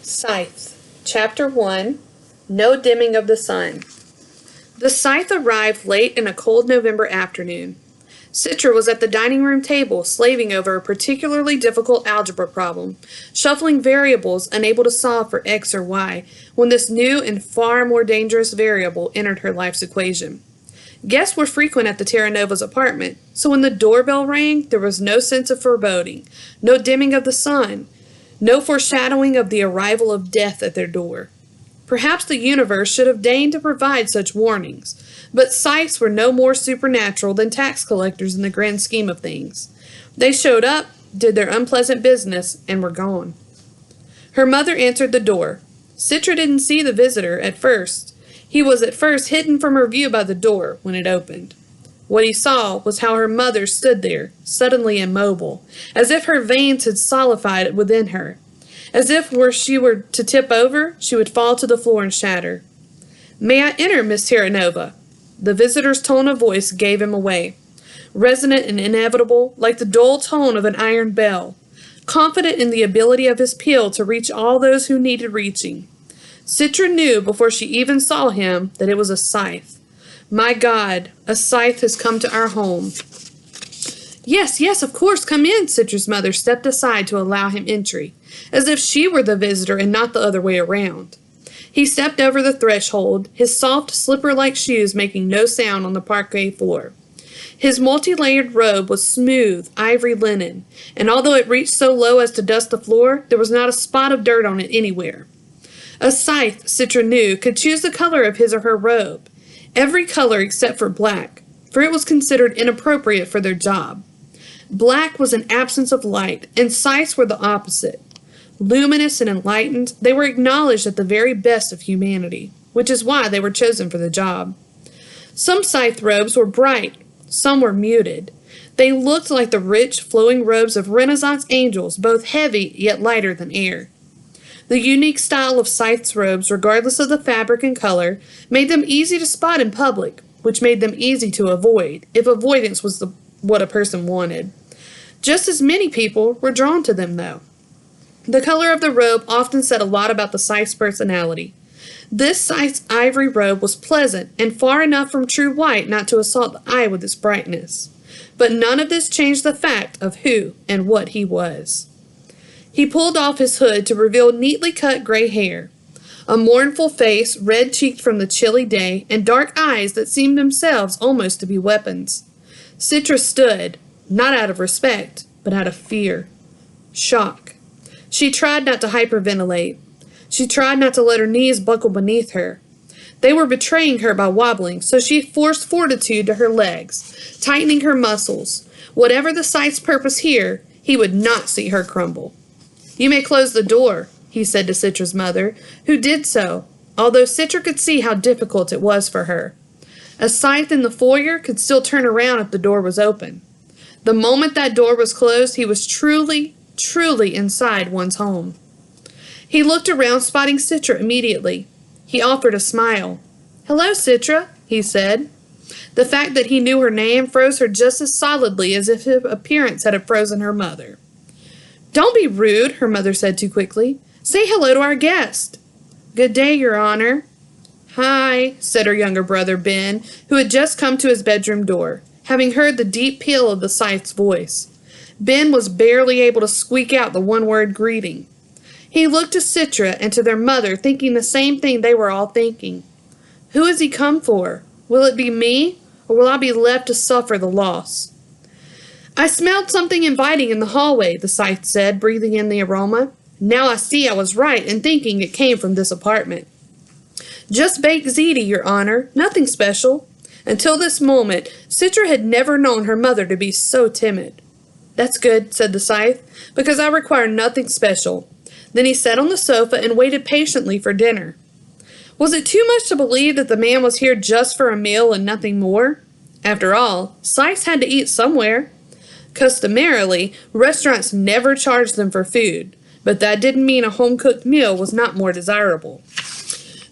Scythe, Chapter 1, No Dimming of the Sun. The Scythe arrived late in a cold November afternoon. Citra was at the dining room table, slaving over a particularly difficult algebra problem, shuffling variables unable to solve for x or y, when this new and far more dangerous variable entered her life's equation. Guests were frequent at the Terra Nova's apartment, so when the doorbell rang, there was no sense of foreboding, no dimming of the sun, no foreshadowing of the arrival of death at their door. Perhaps the universe should have deigned to provide such warnings, but Scythes were no more supernatural than tax collectors in the grand scheme of things. They showed up, did their unpleasant business, and were gone. Her mother answered the door. Citra didn't see the visitor at first. He was at first hidden from her view by the door when it opened. What he saw was how her mother stood there, suddenly immobile, as if her veins had solidified within her, as if were she to tip over, she would fall to the floor and shatter. "May I enter, Miss Terra Nova?" The visitor's tone of voice gave him away, resonant and inevitable, like the dull tone of an iron bell, confident in the ability of his peal to reach all those who needed reaching. Citra knew before she even saw him that it was a scythe. My God, a scythe has come to our home. Yes, of course, come in, Citra's mother stepped aside to allow him entry, as if she were the visitor and not the other way around. He stepped over the threshold, his soft, slipper-like shoes making no sound on the parquet floor. His multi-layered robe was smooth, ivory linen, and although it reached so low as to dust the floor, there was not a spot of dirt on it anywhere. A scythe, Citra knew, could choose the color of his or her robe, every color except for black, for it was considered inappropriate for their job. Black was an absence of light, and scythes were the opposite. Luminous and enlightened, they were acknowledged at the very best of humanity, which is why they were chosen for the job. Some scythe robes were bright, some were muted. They looked like the rich, flowing robes of Renaissance angels, both heavy yet lighter than air. The unique style of scythe's robes, regardless of the fabric and color, made them easy to spot in public, which made them easy to avoid, if avoidance was what a person wanted. Just as many people were drawn to them, though. The color of the robe often said a lot about the scythe's personality. This scythe's ivory robe was pleasant and far enough from true white not to assault the eye with its brightness. But none of this changed the fact of who and what he was. He pulled off his hood to reveal neatly cut gray hair, a mournful face red-cheeked from the chilly day, and dark eyes that seemed themselves almost to be weapons. Citra stood, not out of respect, but out of fear. Shock. She tried not to hyperventilate. She tried not to let her knees buckle beneath her. They were betraying her by wobbling, so she forced fortitude to her legs, tightening her muscles. Whatever the scythe's purpose here, he would not see her crumble. "You may close the door," he said to Citra's mother, who did so, although Citra could see how difficult it was for her. A scythe in the foyer could still turn around if the door was open. The moment that door was closed, he was truly inside one's home. He looked around, spotting Citra immediately. He offered a smile. "Hello, Citra," he said. The fact that he knew her name froze her just as solidly as if his appearance had frozen her mother. "Don't be rude," her mother said too quickly. "Say hello to our guest." "Good day, Your Honor." "Hi," said her younger brother, Ben, who had just come to his bedroom door, having heard the deep peal of the scythe's voice. Ben was barely able to squeak out the one-word greeting. He looked to Citra and to their mother, thinking the same thing they were all thinking. Who has he come for? Will it be me, or will I be left to suffer the loss? "I smelled something inviting in the hallway," the scythe said, breathing in the aroma. "Now I see I was right in thinking it came from this apartment." "Just baked ziti, Your Honor. Nothing special." Until this moment, Citra had never known her mother to be so timid. "That's good," said the scythe, "because I require nothing special." Then he sat on the sofa and waited patiently for dinner. Was it too much to believe that the man was here just for a meal and nothing more? After all, scythes had to eat somewhere. Customarily, restaurants never charged them for food, but that didn't mean a home-cooked meal was not more desirable.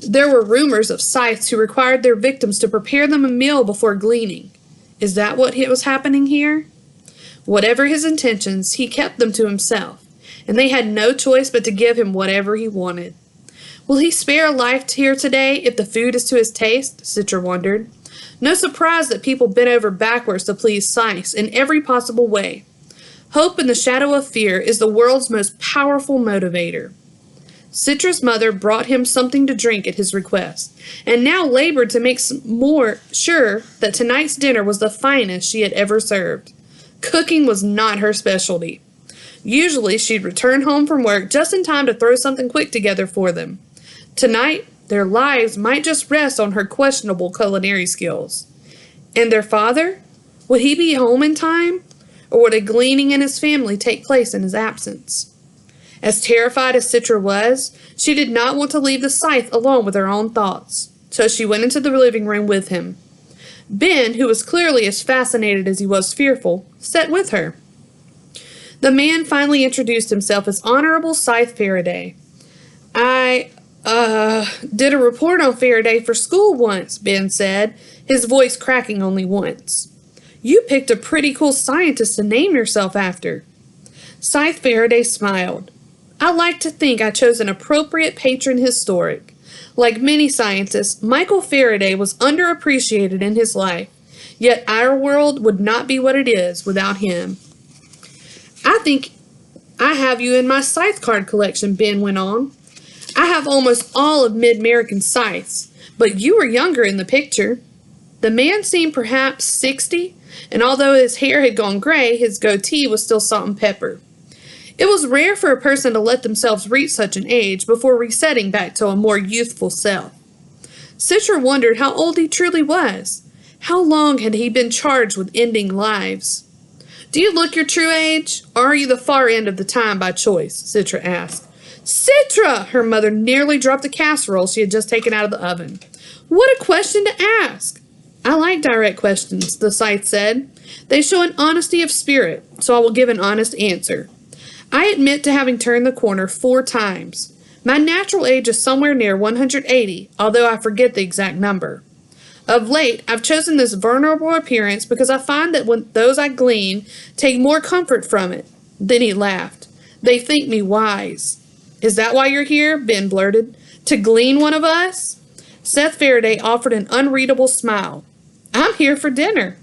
There were rumors of scythes who required their victims to prepare them a meal before gleaning. Is that what was happening here? Whatever his intentions, he kept them to himself. and they had no choice but to give him whatever he wanted. Will he spare a life here today if the food is to his taste? Citra wondered. No surprise that people bent over backwards to please Scythe in every possible way. Hope in the shadow of fear is the world's most powerful motivator. Citra's mother brought him something to drink at his request, and now labored to make more sure that tonight's dinner was the finest she had ever served. Cooking was not her specialty. Usually she'd return home from work just in time to throw something quick together for them. Tonight, their lives might just rest on her questionable culinary skills. And their father? Would he be home in time? Or would a gleaning in his family take place in his absence? As terrified as Citra was, she did not want to leave the Scythe alone with her own thoughts, so she went into the living room with him. Ben, who was clearly as fascinated as he was fearful, sat with her. The man finally introduced himself as Honorable Scythe Faraday. I did a report on Faraday for school once, Ben said, his voice cracking only once. You picked a pretty cool scientist to name yourself after. Scythe Faraday smiled. I like to think I chose an appropriate patron historic. Like many scientists, Michael Faraday was underappreciated in his life, yet our world would not be what it is without him. I think I have you in my Scythe card collection, Ben went on. I have almost all of Mid-American Scythes, but you were younger in the picture. The man seemed perhaps 60, and although his hair had gone gray, his goatee was still salt and pepper. It was rare for a person to let themselves reach such an age before resetting back to a more youthful self. Citra wondered how old he truly was. How long had he been charged with ending lives? Do you look your true age, or are you the far end of the time by choice? Citra asked. Citra! Her mother nearly dropped the casserole she had just taken out of the oven. What a question to ask! I like direct questions, the Scythe said. They show an honesty of spirit, so I will give an honest answer. I admit to having turned the corner 4 times. My natural age is somewhere near 180, although I forget the exact number. Of late, I've chosen this vulnerable appearance because I find that when those I glean take more comfort from it. Then he laughed. They think me wise. Is that why you're here? Ben blurted. To glean one of us? Scythe Faraday offered an unreadable smile. I'm here for dinner.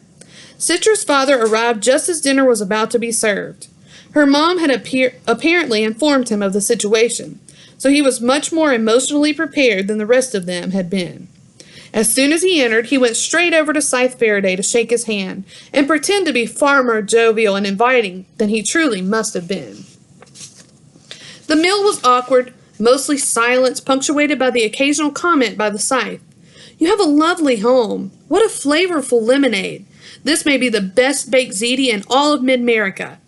Citra's father arrived just as dinner was about to be served. Her mom had apparently informed him of the situation, so he was much more emotionally prepared than the rest of them had been. As soon as he entered, he went straight over to Scythe Faraday to shake his hand and pretend to be far more jovial and inviting than he truly must have been. The meal was awkward, mostly silence, punctuated by the occasional comment by the Scythe. You have a lovely home. What a flavorful lemonade. This may be the best baked ziti in all of Mid-America.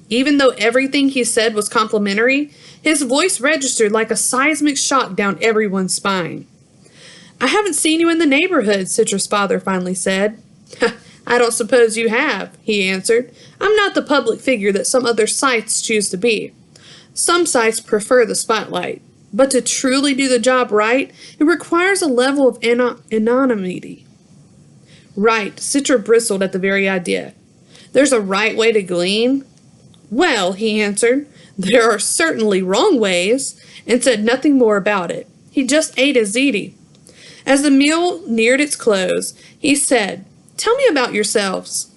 Even though everything he said was complimentary, his voice registered like a seismic shock down everyone's spine. I haven't seen you in the neighborhood, Citra's father finally said. I don't suppose you have, he answered. I'm not the public figure that some other Scythes choose to be. Some Scythes prefer the spotlight, but to truly do the job right, it requires a level of anonymity. Right, Citra bristled at the very idea. There's a right way to glean? Well, he answered, there are certainly wrong ways, and said nothing more about it. He just ate his ziti. As the meal neared its close, he said, Tell me about yourselves.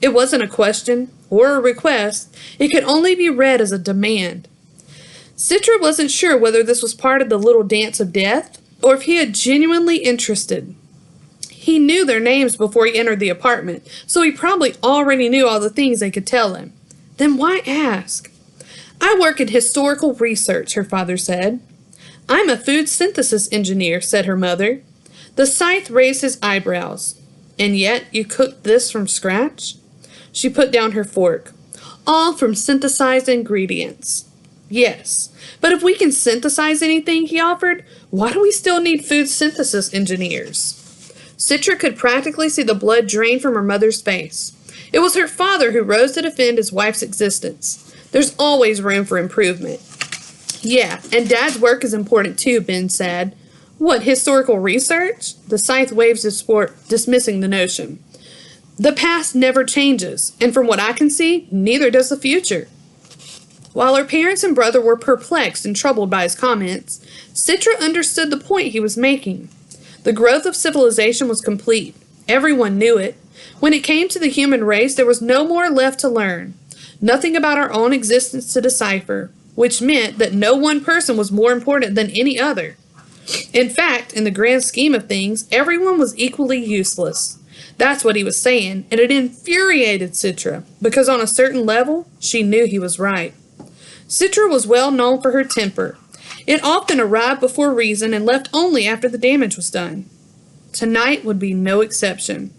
It wasn't a question or a request. It could only be read as a demand. Citra wasn't sure whether this was part of the little dance of death or if he had genuinely interested. He knew their names before he entered the apartment, so he probably already knew all the things they could tell him. Then why ask? I work in historical research, her father said. I'm a food synthesis engineer, said her mother. The Scythe raised his eyebrows. And yet you cooked this from scratch? She put down her fork. All from synthesized ingredients. Yes, but if we can synthesize anything, he offered, why do we still need food synthesis engineers? Citra could practically see the blood drain from her mother's face. It was her father who rose to defend his wife's existence. There's always room for improvement. Yeah, and Dad's work is important too, Ben said. What, historical research? The Scythe waves his sport, dismissing the notion. The past never changes, and from what I can see, neither does the future. While her parents and brother were perplexed and troubled by his comments, Citra understood the point he was making. The growth of civilization was complete. Everyone knew it. When it came to the human race, there was no more left to learn. Nothing about our own existence to decipher, which meant that no one person was more important than any other. In fact, in the grand scheme of things, everyone was equally useless. That's what he was saying, and it infuriated Citra, because on a certain level, she knew he was right. Citra was well known for her temper. It often arrived before reason and left only after the damage was done. Tonight would be no exception.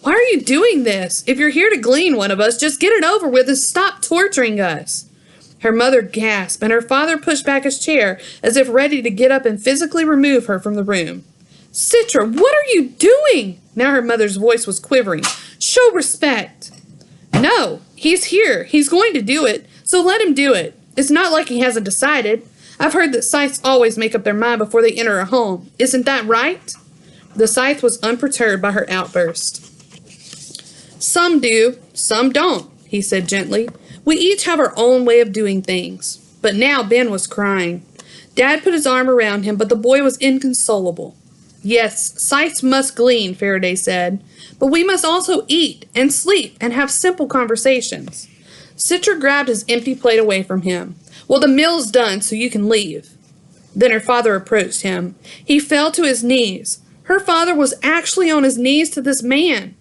Why are you doing this? If you're here to glean one of us, just get it over with and stop torturing us. Her mother gasped, and her father pushed back his chair as if ready to get up and physically remove her from the room. Citra, what are you doing? Now her mother's voice was quivering. Show respect. No, he's here. He's going to do it, so let him do it. It's not like he hasn't decided. I've heard that Scythes always make up their mind before they enter a home. Isn't that right? The Scythe was unperturbed by her outburst. Some do, some don't, he said gently. We each have our own way of doing things. But now Ben was crying. Dad put his arm around him, but the boy was inconsolable. Yes, Scythes must glean, Faraday said, but we must also eat and sleep and have simple conversations. Citra grabbed his empty plate away from him. Well, the meal's done, so you can leave. Then her father approached him. He fell to his knees. Her father was actually on his knees to this man.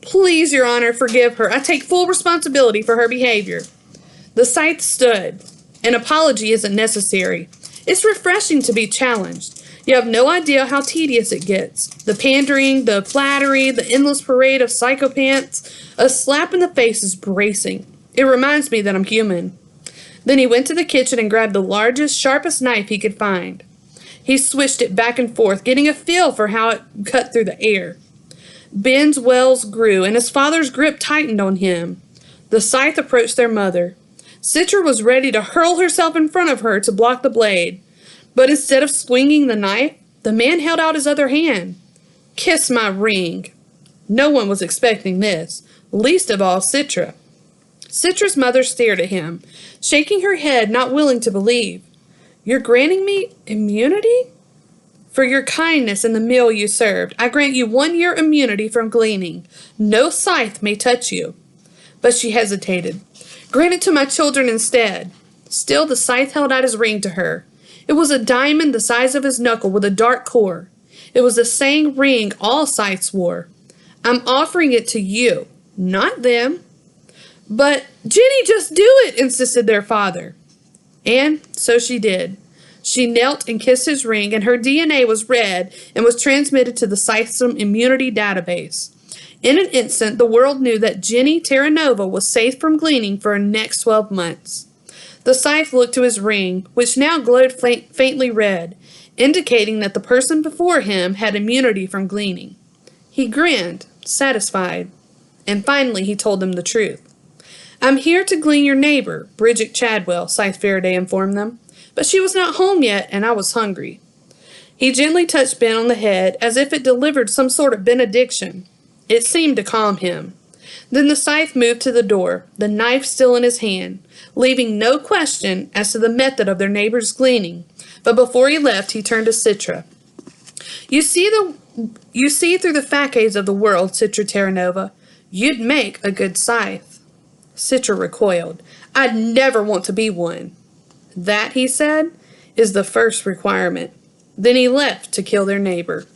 Please, Your Honor, forgive her. I take full responsibility for her behavior. The Scythe stood. An apology isn't necessary. It's refreshing to be challenged. You have no idea how tedious it gets. The pandering, the flattery, the endless parade of psychopants. A slap in the face is bracing. It reminds me that I'm human. Then he went to the kitchen and grabbed the largest, sharpest knife he could find. He swished it back and forth, getting a feel for how it cut through the air. Ben's wells grew, and his father's grip tightened on him. The Scythe approached their mother. Citra was ready to hurl herself in front of her to block the blade. But instead of swinging the knife, the man held out his other hand. Kiss my ring. No one was expecting this, least of all Citra. Citra's mother stared at him, shaking her head, not willing to believe. You're granting me immunity? For your kindness in the meal you served, I grant you 1 year immunity from gleaning. No Scythe may touch you. But she hesitated. Grant it to my children instead. Still the Scythe held out his ring to her. It was a diamond the size of his knuckle with a dark core. It was the same ring all Scythes wore. I'm offering it to you, not them. But, Jenny, just do it, insisted their father. And so she did. She knelt and kissed his ring, and her DNA was read and was transmitted to the Scythesome immunity database. In an instant, the world knew that Jenny Terranova was safe from gleaning for her next 12 months. The Scythe looked to his ring, which now glowed faintly red, indicating that the person before him had immunity from gleaning. He grinned, satisfied, and finally he told them the truth. I'm here to glean your neighbor, Bridget Chadwell, Scythe Faraday informed them, but she was not home yet and I was hungry. He gently touched Ben on the head as if it delivered some sort of benediction. It seemed to calm him. Then the Scythe moved to the door, the knife still in his hand, leaving no question as to the method of their neighbor's gleaning. But before he left, he turned to Citra. You see through the facades of the world, Citra Terranova. You'd make a good Scythe. Citra recoiled. I'd never want to be one. That, he said, is the first requirement. Then he left to kill their neighbor.